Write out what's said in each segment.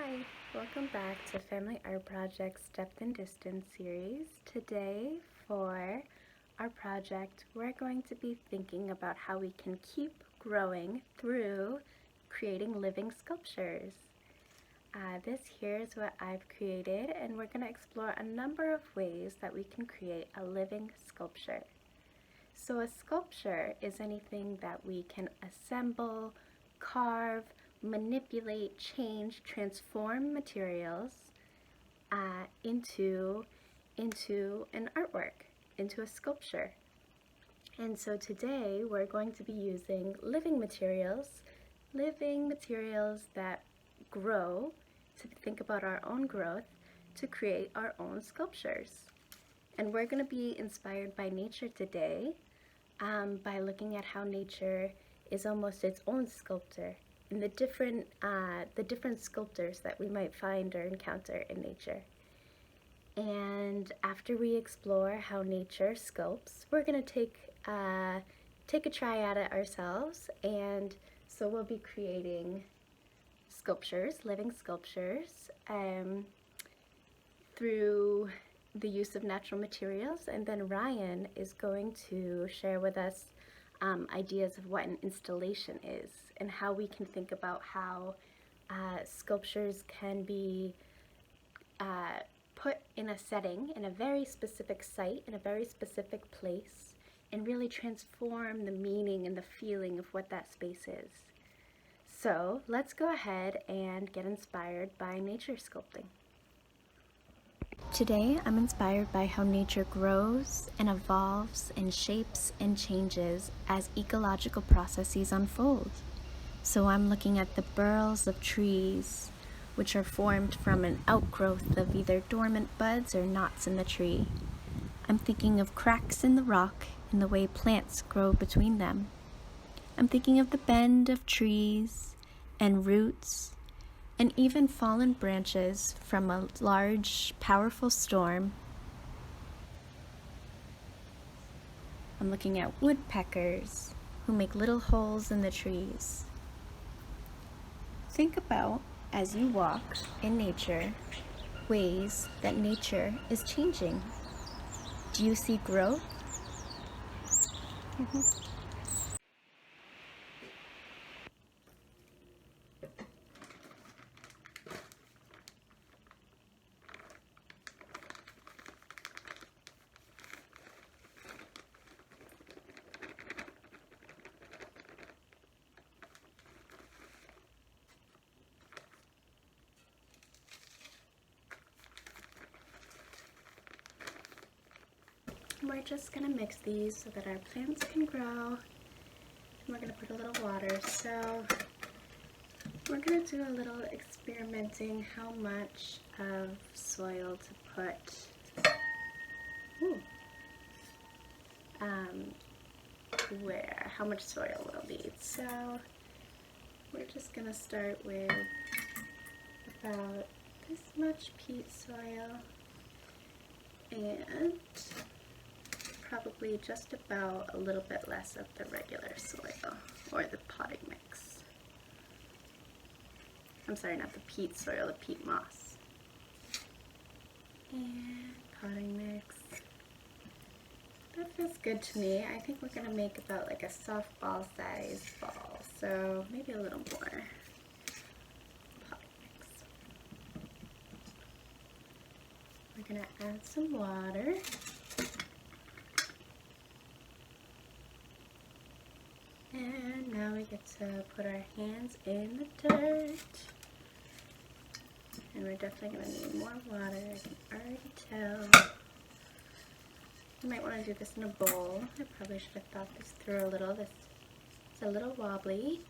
Hi, welcome back to Family Art Project's Depth and Distance series. Today, for our project, we're going to be thinking about how we can keep growing through creating living sculptures. This here is what I've created, and we're going to explore a number of ways that we can create a living sculpture. So a sculpture is anything that we can assemble, carve, manipulate, change, transform materials into an artwork, into a sculpture. And so today we're going to be using living materials that grow, to think about our own growth, to create our own sculptures. And we're going to be inspired by nature today, by looking at how nature is almost its own sculptor, and the different sculptors that we might find or encounter in nature. And after we explore how nature sculpts, we're going to take a try at it ourselves, and so we'll be creating sculptures, living sculptures, through the use of natural materials. And then Ryan is going to share with us ideas of what an installation is and how we can think about how sculptures can be put in a setting, in a very specific site, in a very specific place, and really transform the meaning and the feeling of what that space is. So let's go ahead and get inspired by nature sculpting. Today, I'm inspired by how nature grows and evolves and shapes and changes as ecological processes unfold. So I'm looking at the burls of trees, which are formed from an outgrowth of either dormant buds or knots in the tree. I'm thinking of cracks in the rock and the way plants grow between them. I'm thinking of the bend of trees and roots, and even fallen branches from a large, powerful storm. I'm looking at woodpeckers who make little holes in the trees. Think about, as you walk in nature, ways that nature is changing. Do you see growth? We're just going to mix these so that our plants can grow. And we're going to put a little water. So we're going to do a little experimenting how much of soil to put where, how much soil we'll need. So we're just going to start with about this much peat soil and probably just about a little bit less of the regular soil or the potting mix. I'm sorry, not the peat soil, the peat moss. And potting mix. That feels good to me. I think we're going to make about like a softball size ball, so maybe a little more potting mix. We're going to add some water. And now we get to put our hands in the dirt. And we're definitely going to need more water, I can already tell. You might want to do this in a bowl. I probably should have thought this through a little. This is a little wobbly.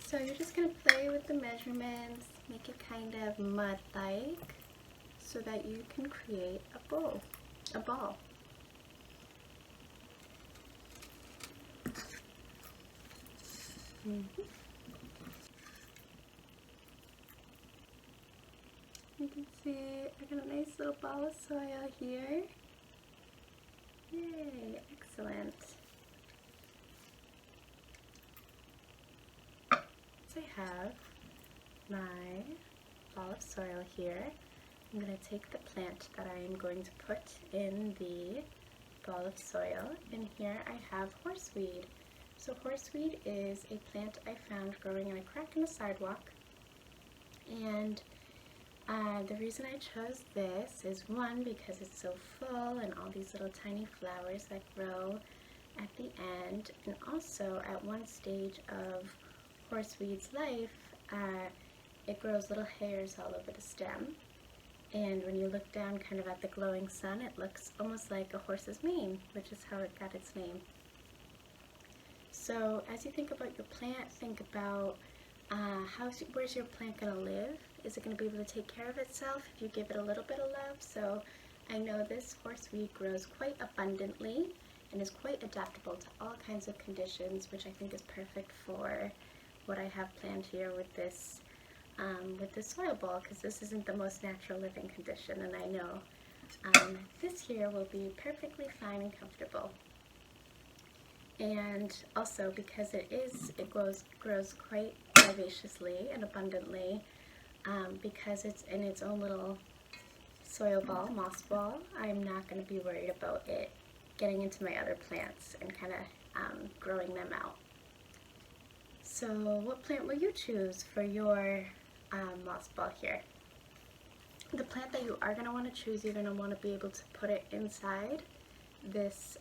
So you're just going to play with the measurements, make it kind of mud-like, so that you can create a ball. You can see I got a nice little ball of soil here. Yay, excellent. have my ball of soil here. I'm going to take the plant that I am going to put in the ball of soil, and here I have horseweed. So horseweed is a plant I found growing in a crack in the sidewalk, and the reason I chose this is, one, because it's so full and all these little tiny flowers that grow at the end, and also at one stage of horseweed's life, it grows little hairs all over the stem, and when you look down kind of at the glowing sun, it looks almost like a horse's mane, which is how it got its name. So as you think about your plant, think about where's your plant going to live? Is it going to be able to take care of itself if you give it a little bit of love? So I know this horseweed grows quite abundantly and is quite adaptable to all kinds of conditions, which I think is perfect for what I have planned here with this soil ball, because this isn't the most natural living condition, and I know this here will be perfectly fine and comfortable. And also because it grows quite vivaciously and abundantly, because it's in its own little soil ball, moss ball, I'm not going to be worried about it getting into my other plants and kind of growing them out. So what plant will you choose for your moss ball here? The plant that you are going to want to choose, you're going to want to be able to put it inside this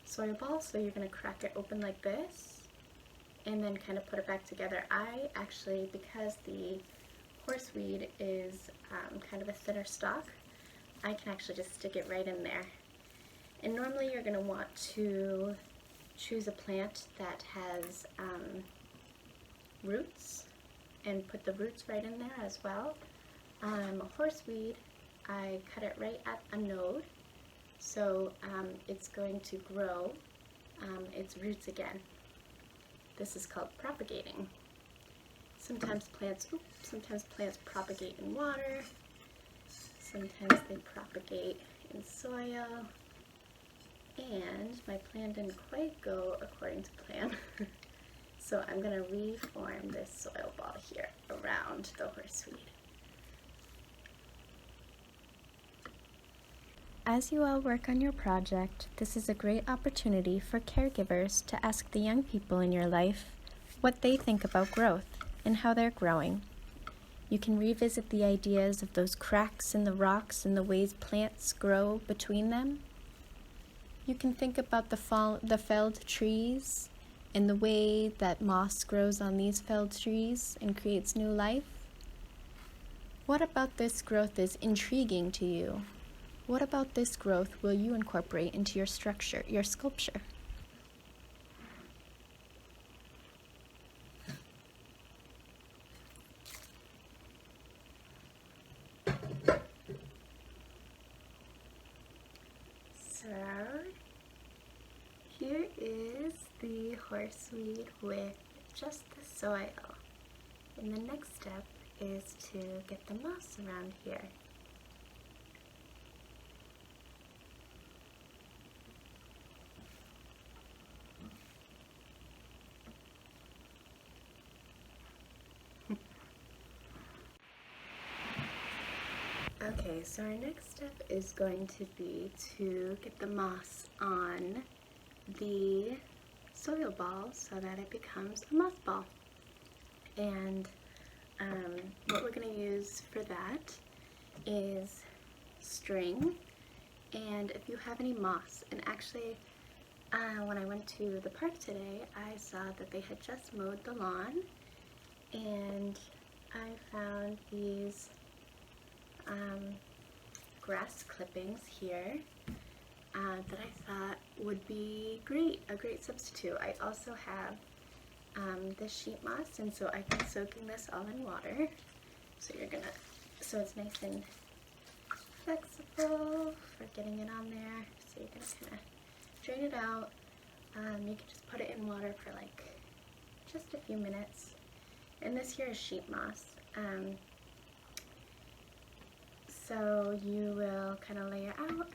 soil ball. So you're going to crack it open like this and then kind of put it back together. I actually, because the horseweed is kind of a thinner stalk, I can actually just stick it right in there. And normally you're going to want to choose a plant that has roots and put the roots right in there as well. Horseweed, I cut it right at a node, so it's going to grow its roots again. This is called propagating. Sometimes plants propagate in water, sometimes they propagate in soil, and my plan didn't quite go according to plan. So I'm going to reform this soil ball here around the horseweed. As you all work on your project, this is a great opportunity for caregivers to ask the young people in your life what they think about growth and how they're growing. You can revisit the ideas of those cracks in the rocks and the ways plants grow between them. You can think about the felled trees and the way that moss grows on these felled trees and creates new life. What about this growth is intriguing to you? What about this growth will you incorporate into your structure, your sculpture? So here is the horseweed with just the soil. And the next step is to get the moss around here. Okay, so our next step is going to be to get the moss on the soil ball so that it becomes a moss ball. And what we're going to use for that is string, and if you have any moss, and actually when I went to the park today, I saw that they had just mowed the lawn, and I found these grass clippings here that I thought would be a great substitute. I also have this sheet moss, and so I've been soaking this all in water. So so it's nice and flexible for getting it on there. So you're gonna kind of drain it out. You can just put it in water for like just a few minutes. And this here is sheet moss. So you will kind of lay it out,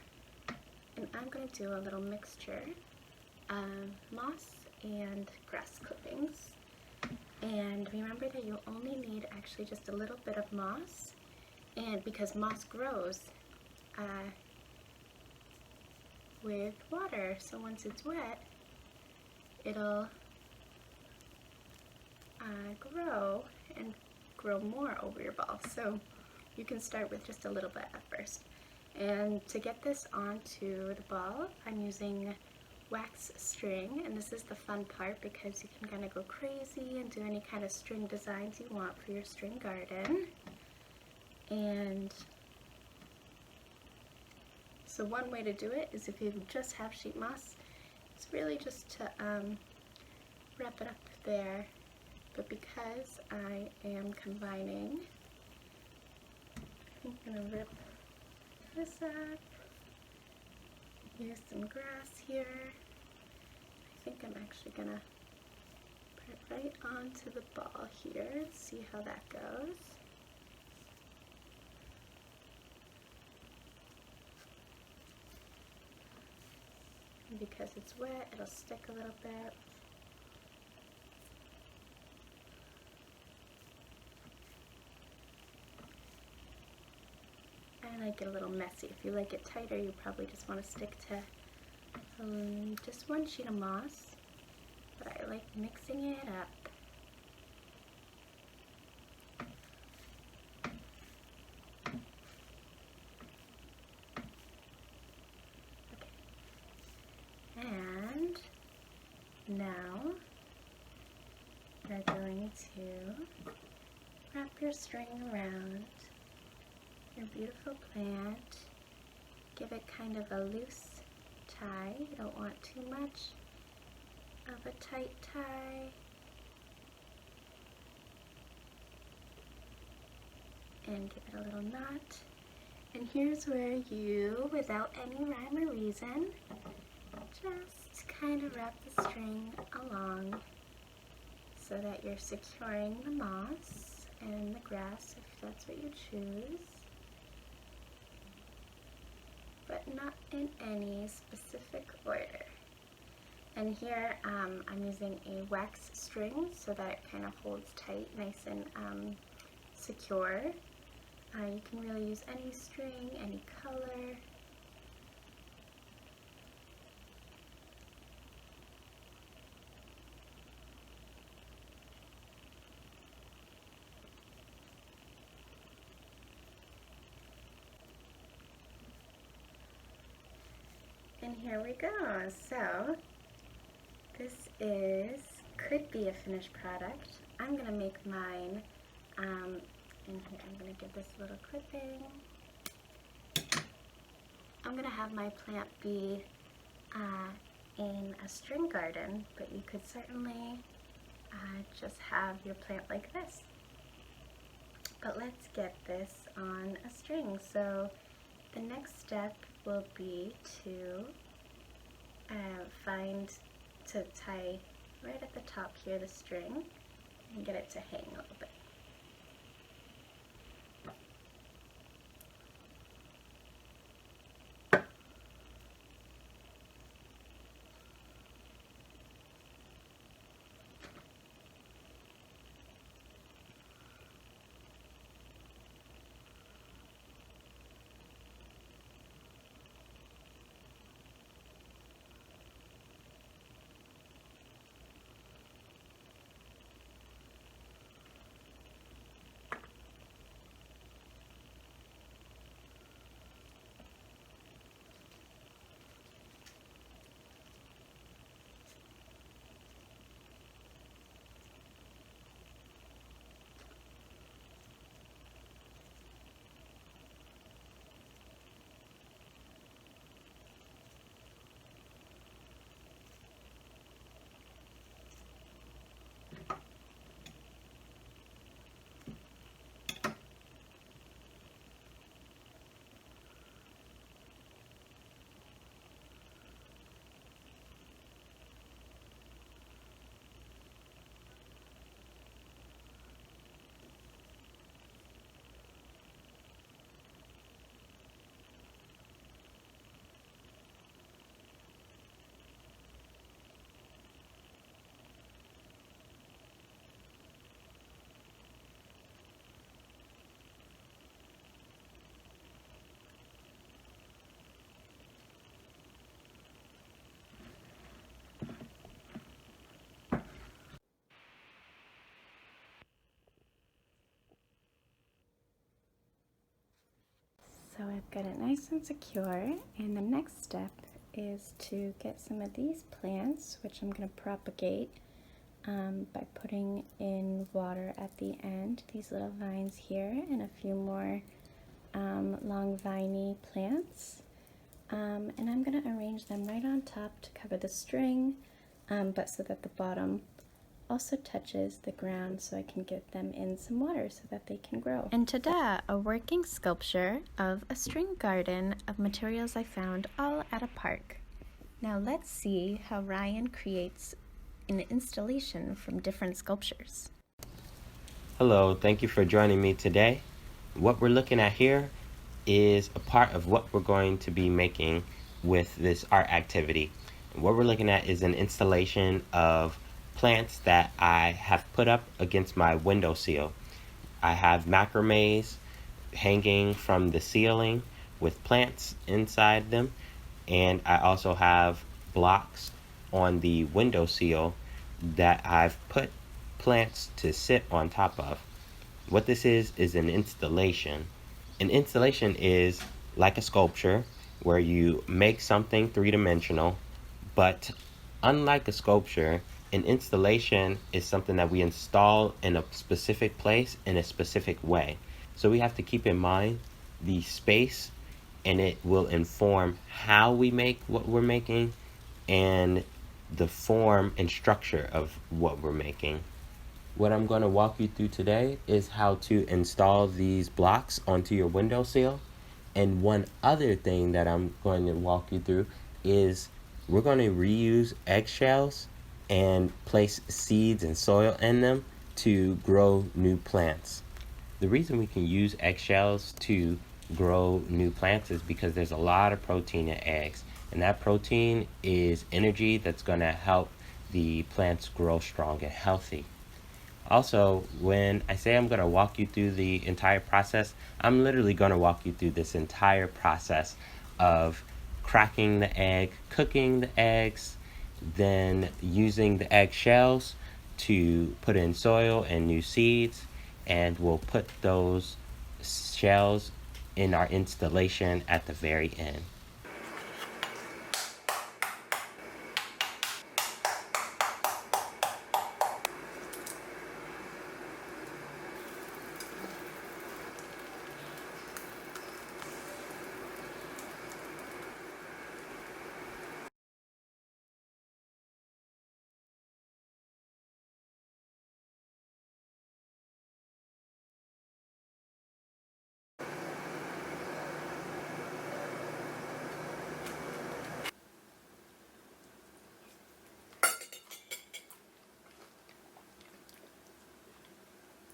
and I'm going to do a little mixture of moss and grass clippings. And remember that you only need actually just a little bit of moss, and because moss grows with water, so once it's wet, it'll grow and grow more over your ball. So you can start with just a little bit at first. And to get this onto the ball, I'm using wax string, and this is the fun part because you can kind of go crazy and do any kind of string designs you want for your string garden. And so one way to do it is if you just have sheet moss, it's really just to wrap it up there. But because I am combining, I'm going to rip this up, use some grass here. I think I'm actually going to put it right onto the ball here and see how that goes. And because it's wet, it'll stick a little bit. And I get a little messy. If you like it tighter, you probably just want to stick to just one sheet of moss, but I like mixing it up. Okay. And now you're going to wrap your string around your beautiful plant. Give it kind of a loose tie. You don't want too much of a tight tie. And give it a little knot. And here's where you, without any rhyme or reason, just kind of wrap the string along so that you're securing the moss and the grass if that's what you choose, but not in any specific order. And here I'm using a wax string so that it kind of holds tight, nice and secure. You can really use any string, any color. And here we go. So this could be a finished product. I'm gonna make mine, and here I'm gonna give this a little clipping. I'm gonna have my plant be in a string garden, but you could certainly just have your plant like this. But let's get this on a string. So the next step will be to tie right at the top here the string and get it to hang a little bit. I've got it nice and secure, and the next step is to get some of these plants, which I'm going to propagate by putting in water at the end, these little vines here, and a few more long viney plants. And I'm going to arrange them right on top to cover the string, but so that the bottom also touches the ground, so I can get them in some water so that they can grow. And ta-da! A working sculpture of a string garden of materials I found all at a park. Now let's see how Ryan creates an installation from different sculptures. Hello, thank you for joining me today. What we're looking at here is a part of what we're going to be making with this art activity. And what we're looking at is an installation of plants that I have put up against my windowsill. I have macrames hanging from the ceiling with plants inside them, and I also have blocks on the windowsill that I've put plants to sit on top of. What this is an installation. An installation is like a sculpture where you make something three-dimensional, but unlike a sculpture, an installation is something that we install in a specific place in a specific way. So we have to keep in mind the space, and it will inform how we make what we're making and the form and structure of what we're making. What I'm going to walk you through today is how to install these blocks onto your windowsill. And one other thing that I'm going to walk you through is we're going to reuse eggshells and place seeds and soil in them to grow new plants. The reason we can use eggshells to grow new plants is because there's a lot of protein in eggs, and that protein is energy that's going to help the plants grow strong and healthy. Also, when I say I'm going to walk you through the entire process, I'm literally going to walk you through this entire process of cracking the egg, cooking the eggs, then using the egg shells to put in soil and new seeds, and we'll put those shells in our installation at the very end.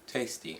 Tasty.